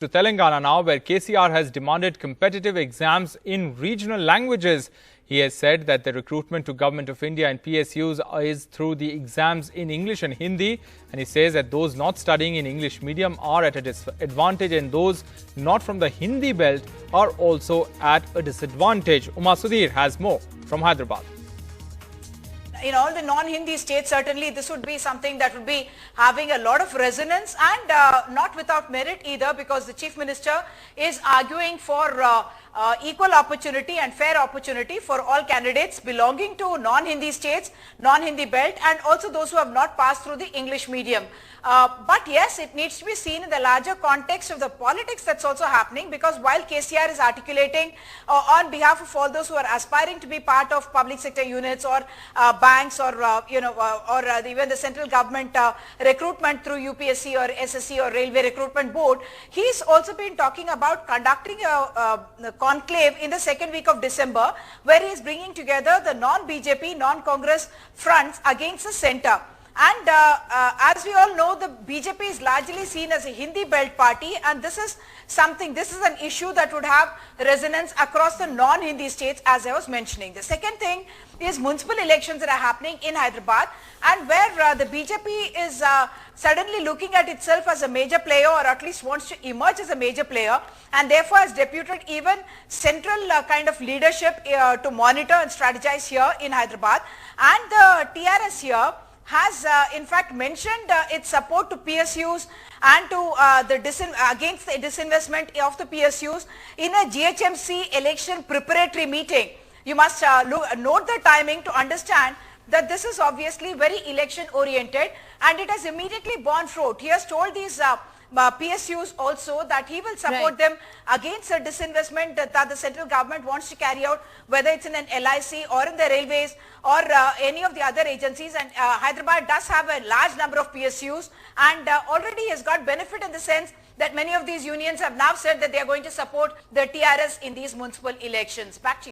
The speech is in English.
To Telangana now, where KCR has demanded competitive exams in regional languages. He has said that the recruitment to Government of India and PSUs is through the exams in English and Hindi, and he says that those not studying in English medium are at a disadvantage and those not from the Hindi belt are also at a disadvantage. Uma Sudhir has more from Hyderabad. In all the non-Hindi states, certainly this would be something that would be having a lot of resonance and not without merit either, because the Chief Minister is arguing for equal opportunity and fair opportunity for all candidates belonging to non-Hindi states, non-Hindi belt, and also those who have not passed through the English medium. But yes, it needs to be seen in the larger context of the politics that's also happening, because while KCR is articulating on behalf of all those who are aspiring to be part of public sector units or banks or even the central government recruitment through UPSC or SSC or Railway Recruitment Board, he's also been talking about conducting a conclave in the second week of December, where he is bringing together the non-BJP, non-Congress fronts against the centre. And as we all know, the BJP is largely seen as a Hindi belt party, and this is an issue that would have resonance across the non-Hindi states, as I was mentioning. The second thing is municipal elections that are happening in Hyderabad, and where the BJP is suddenly looking at itself as a major player, or at least wants to emerge as a major player, and therefore has deputed even central kind of leadership to monitor and strategize here in Hyderabad. And the TRS here has in fact mentioned its support to PSUs and to against the disinvestment of the PSUs in a GHMC election preparatory meeting. You must note the timing to understand that this is obviously very election oriented, and it has immediately borne fruit. He has told these PSUs also that he will support them against the disinvestment that the central government wants to carry out, whether it's in an LIC or in the railways or any of the other agencies. And Hyderabad does have a large number of PSUs, and already has got benefit in the sense that many of these unions have now said that they are going to support the TRS in these municipal elections. Back to you.